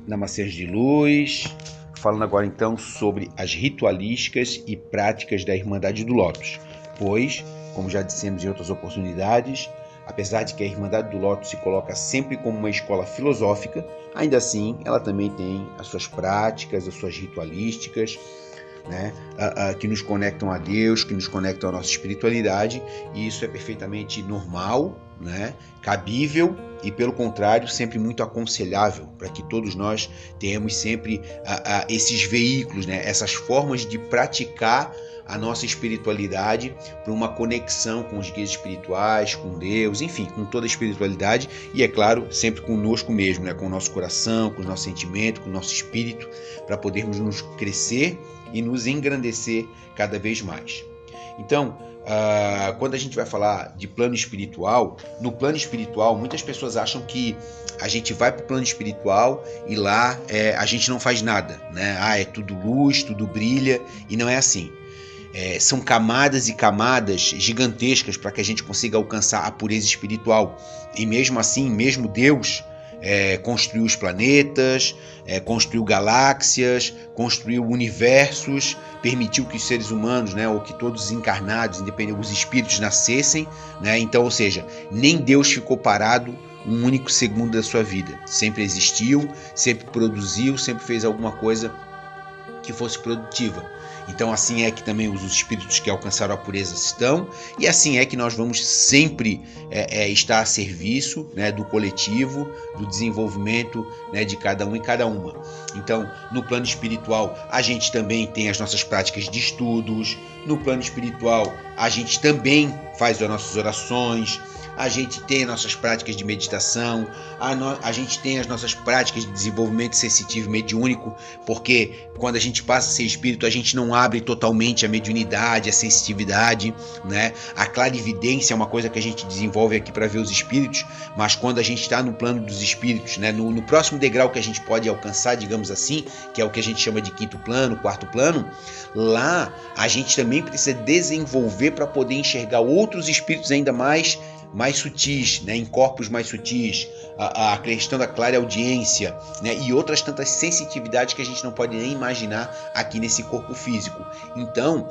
Namastê de Luz, falando agora então sobre as ritualísticas e práticas da Irmandade do Lótus, pois, como já dissemos em outras oportunidades, apesar de que a Irmandade do Lótus se coloca sempre como uma escola filosófica, ainda assim ela também tem as suas práticas, as suas ritualísticas, né, que nos conectam a Deus, que nos conectam à nossa espiritualidade, e isso é perfeitamente normal, né, cabível e, pelo contrário, sempre muito aconselhável para que todos nós tenhamos sempre esses veículos, né, essas formas de praticar a nossa espiritualidade para uma conexão com os guias espirituais, com Deus, enfim, com toda a espiritualidade e, é claro, sempre conosco mesmo, né, com o nosso coração, com o nosso sentimento, com o nosso espírito, para podermos nos crescer e nos engrandecer cada vez mais. Então, quando a gente vai falar de plano espiritual, no plano espiritual, muitas pessoas acham que a gente vai para o plano espiritual e lá a gente não faz nada, né? É tudo luz, tudo brilha, e não é assim. São camadas e camadas gigantescas para que a gente consiga alcançar a pureza espiritual. E mesmo assim, mesmo Deus construiu os planetas, construiu galáxias, construiu universos, permitiu que os seres humanos, né, ou que todos os encarnados, independente, os espíritos nascessem, né? Então, ou seja, nem Deus ficou parado um único segundo da sua vida. Sempre existiu, sempre produziu, sempre fez alguma coisa que fosse produtiva. Então assim é que também os espíritos que alcançaram a pureza estão, e assim é que nós vamos sempre estar a serviço, né, do coletivo, do desenvolvimento, né, de cada um e cada uma. Então, no plano espiritual, a gente também tem as nossas práticas de estudos, no plano espiritual, a gente também faz as nossas orações, a gente tem as nossas práticas de meditação, a gente tem as nossas práticas de desenvolvimento sensitivo e mediúnico, porque quando a gente passa a ser espírito, a gente não abre totalmente a mediunidade, a sensitividade, né? A clarividência é uma coisa que a gente desenvolve aqui para ver os espíritos, mas quando a gente está no plano dos espíritos, né? No próximo degrau que a gente pode alcançar, digamos assim, que é o que a gente chama de quinto plano, quarto plano, lá a gente também precisa desenvolver para poder enxergar outros espíritos ainda mais sutis, né, em corpos mais sutis, a questão da clareaudiência, né, e outras tantas sensitividades que a gente não pode nem imaginar aqui nesse corpo físico. Então,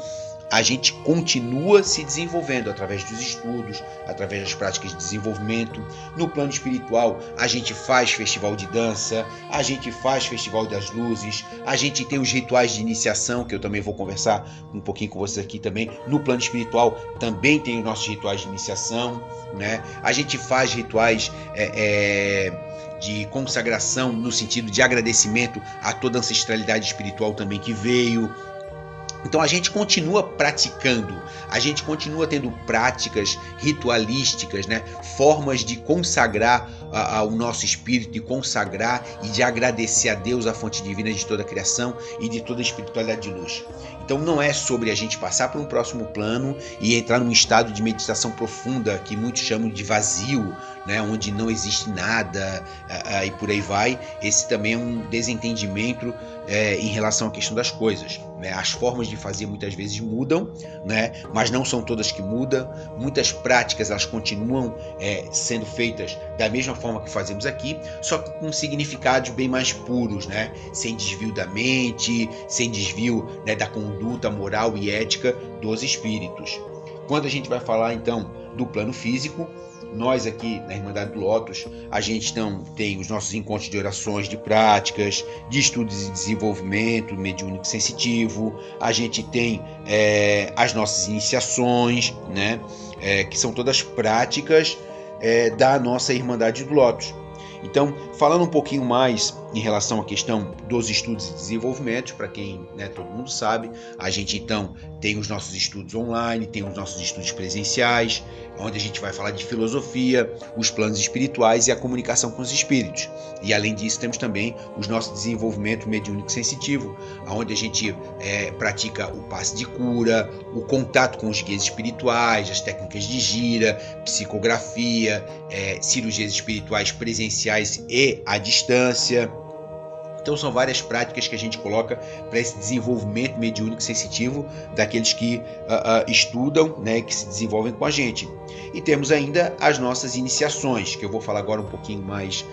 a gente continua se desenvolvendo através dos estudos, através das práticas de desenvolvimento. No plano espiritual, a gente faz festival de dança, a gente faz festival das luzes, a gente tem os rituais de iniciação, que eu também vou conversar um pouquinho com vocês aqui também. No plano espiritual, também tem os nossos rituais de iniciação, né? A gente faz rituais de consagração no sentido de agradecimento a toda a ancestralidade espiritual também que veio. Então a gente continua praticando, a gente continua tendo práticas ritualísticas, né? Formas de consagrar o nosso espírito, de consagrar e de agradecer a Deus, a fonte divina de toda a criação e de toda a espiritualidade de luz. Então não é sobre a gente passar para um próximo plano e entrar num estado de meditação profunda, que muitos chamam de vazio, né? Onde não existe nada e por aí vai. Esse também é um desentendimento em relação à questão das coisas, né? As formas de fazer muitas vezes mudam, né? Mas não são todas que mudam. Muitas práticas elas continuam sendo feitas da mesma forma que fazemos aqui, só que com significados bem mais puros, né? Sem desvio da mente, sem desvio, né, da conduta moral e ética dos espíritos. Quando a gente vai falar então do plano físico, nós aqui na Irmandade do Lótus, a gente então tem os nossos encontros de orações, de práticas, de estudos de desenvolvimento mediúnico sensitivo, a gente tem as nossas iniciações, né, que são todas práticas da nossa Irmandade do Lótus. Então, falando um pouquinho mais em relação à questão dos estudos e desenvolvimentos, para quem, né, todo mundo sabe, a gente então tem os nossos estudos online, tem os nossos estudos presenciais, onde a gente vai falar de filosofia, os planos espirituais e a comunicação com os espíritos. E além disso, temos também os nossos desenvolvimento mediúnico sensitivo, onde a gente pratica o passe de cura, o contato com os guias espirituais, as técnicas de gira, psicografia, cirurgias espirituais presenciais e à distância. Então são várias práticas que a gente coloca para esse desenvolvimento mediúnico sensitivo daqueles que estudam, né, que se desenvolvem com a gente. E temos ainda as nossas iniciações, que eu vou falar agora um pouquinho mais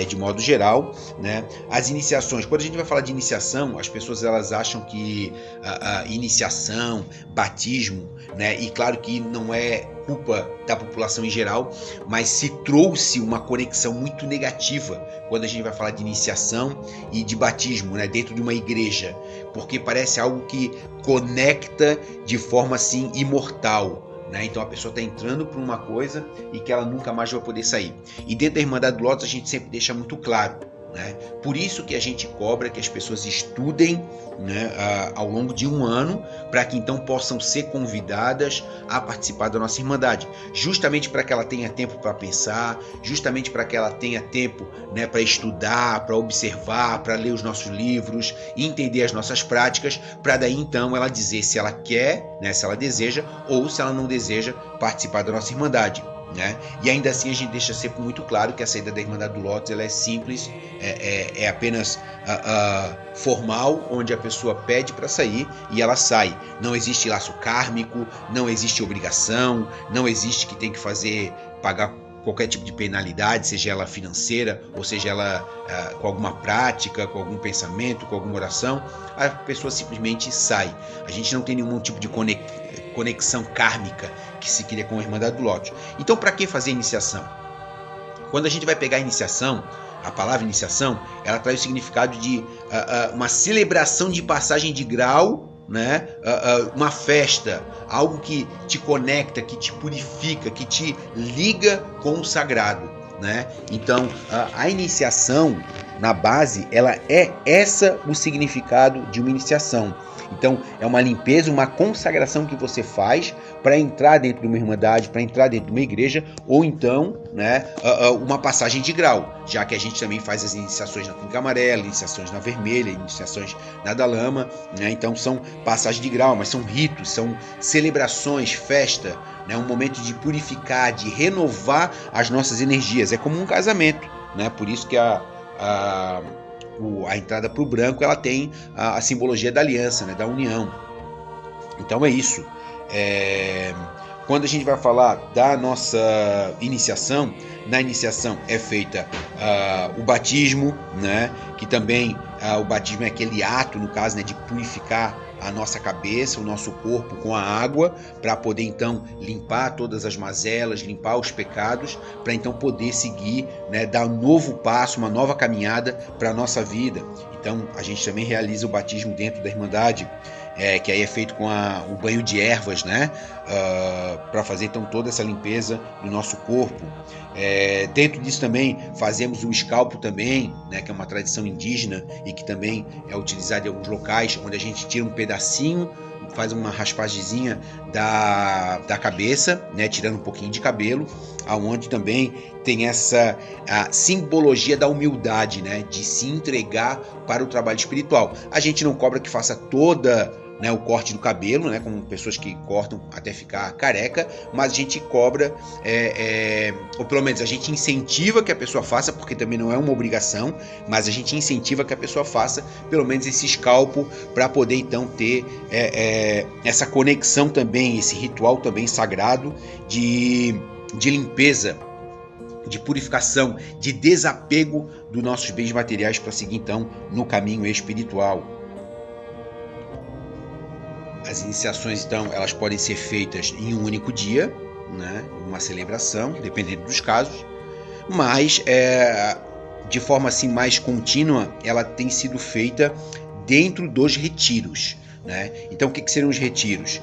de modo geral, né? As iniciações, quando a gente vai falar de iniciação, as pessoas elas acham que a iniciação, batismo, né? E claro que não é culpa da população em geral, mas se trouxe uma conexão muito negativa quando a gente vai falar de iniciação e de batismo, né? Dentro de uma igreja, porque parece algo que conecta de forma assim imortal. Então a pessoa está entrando por uma coisa e que ela nunca mais vai poder sair. E dentro da Irmandade do Lótus a gente sempre deixa muito claro, né? Por isso que a gente cobra que as pessoas estudem, né, ao longo de um ano, para que então possam ser convidadas a participar da nossa Irmandade, justamente para que ela tenha tempo para pensar, justamente para que ela tenha tempo, né, para estudar, para observar, para ler os nossos livros, entender as nossas práticas, para daí então ela dizer se ela quer, né, se ela deseja ou se ela não deseja participar da nossa Irmandade. Né? E ainda assim a gente deixa sempre muito claro que a saída da Irmandade do Lótus ela é simples, é apenas formal, onde a pessoa pede para sair e ela sai. Não existe laço kármico, não existe obrigação, não existe que tem que pagar qualquer tipo de penalidade, seja ela financeira ou seja ela com alguma prática, com algum pensamento, com alguma oração. A pessoa simplesmente sai. A gente não tem nenhum tipo de conexão kármica que se cria com a Irmandade do Lótus. Então, para que fazer iniciação? Quando a gente vai pegar a iniciação, a palavra iniciação, ela traz o significado de uma celebração de passagem de grau, né? Uma festa, algo que te conecta, que te purifica, que te liga com o sagrado, né? Então, a iniciação, na base, ela é o significado de uma iniciação. Então, é uma limpeza, uma consagração que você faz para entrar dentro de uma irmandade, para entrar dentro de uma igreja, ou então, né, uma passagem de grau, já que a gente também faz as iniciações na túnica amarela, iniciações na vermelha, iniciações na da lama, né? Então são passagens de grau, mas são ritos, são celebrações, festa, né? Um momento de purificar, de renovar as nossas energias. É como um casamento, né? Por isso que a entrada para o branco ela tem a simbologia da aliança, né, da união. Então é isso. Quando a gente vai falar da nossa iniciação, na iniciação é feita o batismo, né, que também o batismo é aquele ato, no caso, né, de purificar a nossa cabeça, o nosso corpo com a água, para poder então limpar todas as mazelas, limpar os pecados, para então poder seguir, né, dar um novo passo, uma nova caminhada para a nossa vida. Então a gente também realiza o batismo dentro da Irmandade, que aí é feito com o banho de ervas, né, para fazer então toda essa limpeza do nosso corpo. Dentro disso também fazemos o escalpo também, né, que é uma tradição indígena e que também é utilizada em alguns locais, onde a gente tira um pedacinho, faz uma raspagemzinha da cabeça, né, tirando um pouquinho de cabelo, aonde também tem essa simbologia da humildade, né, de se entregar para o trabalho espiritual. A gente não cobra que faça toda, né, o corte do cabelo, né, como pessoas que cortam até ficar careca, mas a gente cobra, ou pelo menos a gente incentiva que a pessoa faça, porque também não é uma obrigação, mas a gente incentiva que a pessoa faça pelo menos esse escalpo para poder então ter essa conexão também, esse ritual também sagrado de limpeza, de purificação, de desapego dos nossos bens materiais para seguir então no caminho espiritual. As iniciações, então, elas podem ser feitas em um único dia, né, uma celebração, dependendo dos casos, mas de forma assim mais contínua, ela tem sido feita dentro dos retiros, né? Então, o que seriam os retiros?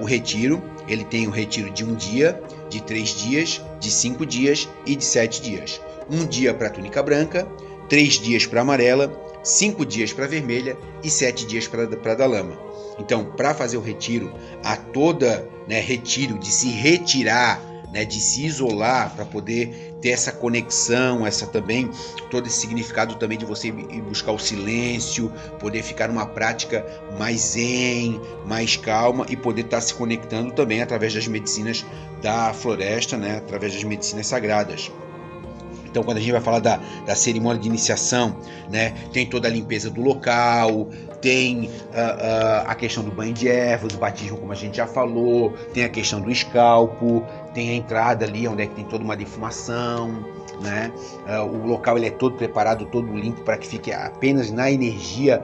O retiro, ele tem o retiro de 1 dia, de 3 dias, de 5 dias e de 7 dias. 1 dia para a túnica branca, 3 dias para a amarela, 5 dias para a vermelha e 7 dias para a da lama. Então, para fazer o retiro, há toda, né, retiro de se retirar, né, de se isolar, para poder ter essa conexão, também todo esse significado também de você ir buscar o silêncio, poder ficar numa prática mais zen, mais calma e poder estar se conectando também através das medicinas da floresta, né, através das medicinas sagradas. Então, quando a gente vai falar da cerimônia de iniciação, né, tem toda a limpeza do local, tem a questão do banho de ervas, o batismo, como a gente já falou, tem a questão do escalpo, tem a entrada ali onde é que tem toda uma defumação, né? O local ele é todo preparado, todo limpo para que fique apenas na energia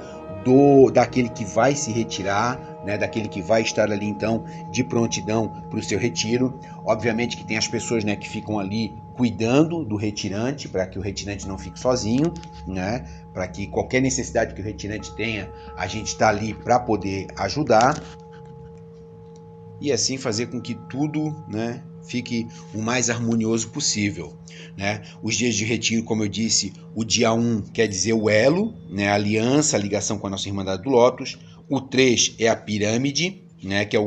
daquele que vai se retirar, né, daquele que vai estar ali então de prontidão para o seu retiro. Obviamente que tem as pessoas, né, que ficam ali cuidando do retirante, para que o retirante não fique sozinho, né, para que qualquer necessidade que o retirante tenha, a gente está ali para poder ajudar e assim fazer com que tudo, né, fique o mais harmonioso possível, né? Os dias de retiro, como eu disse, o dia 1 quer dizer o elo, né, a aliança, a ligação com a nossa Irmandade do Lótus. O 3 é a pirâmide, né, que é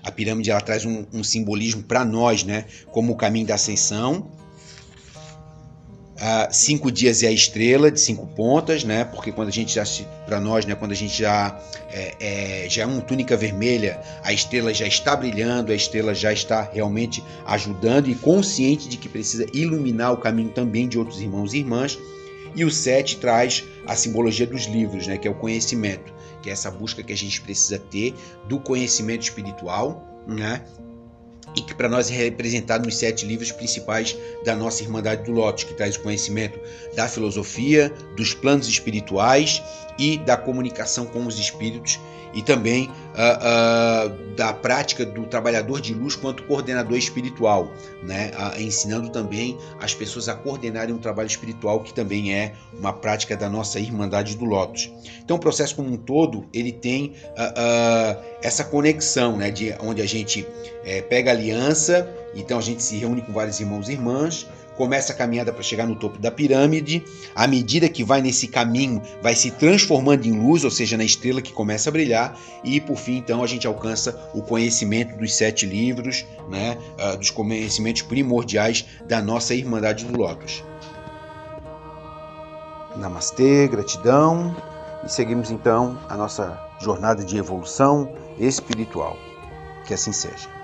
a pirâmide, ela traz um simbolismo para nós, né, como o caminho da ascensão. 5 dias é a estrela de 5 pontas, né? Porque quando a gente já para nós, né? Quando a gente já é uma túnica vermelha, a estrela já está brilhando, a estrela já está realmente ajudando e consciente de que precisa iluminar o caminho também de outros irmãos e irmãs. E o 7 traz a simbologia dos livros, né? Que é o conhecimento, que é essa busca que a gente precisa ter do conhecimento espiritual, né? E que para nós é representado nos 7 livros principais da nossa Irmandade do Lótus, que traz o conhecimento da filosofia, dos planos espirituais e da comunicação com os espíritos, e também da prática do trabalhador de luz quanto coordenador espiritual, né? Ensinando também as pessoas a coordenarem um trabalho espiritual, que também é uma prática da nossa Irmandade do Lótus. Então o processo como um todo, ele tem essa conexão, né? De onde a gente pega a aliança, então a gente se reúne com vários irmãos e irmãs, começa a caminhada para chegar no topo da pirâmide. À medida que vai nesse caminho, vai se transformando em luz, ou seja, na estrela que começa a brilhar, e por fim, então, a gente alcança o conhecimento dos 7 livros, né, dos conhecimentos primordiais da nossa Irmandade do Lótus. Namastê, gratidão, e seguimos então a nossa jornada de evolução espiritual. Que assim seja.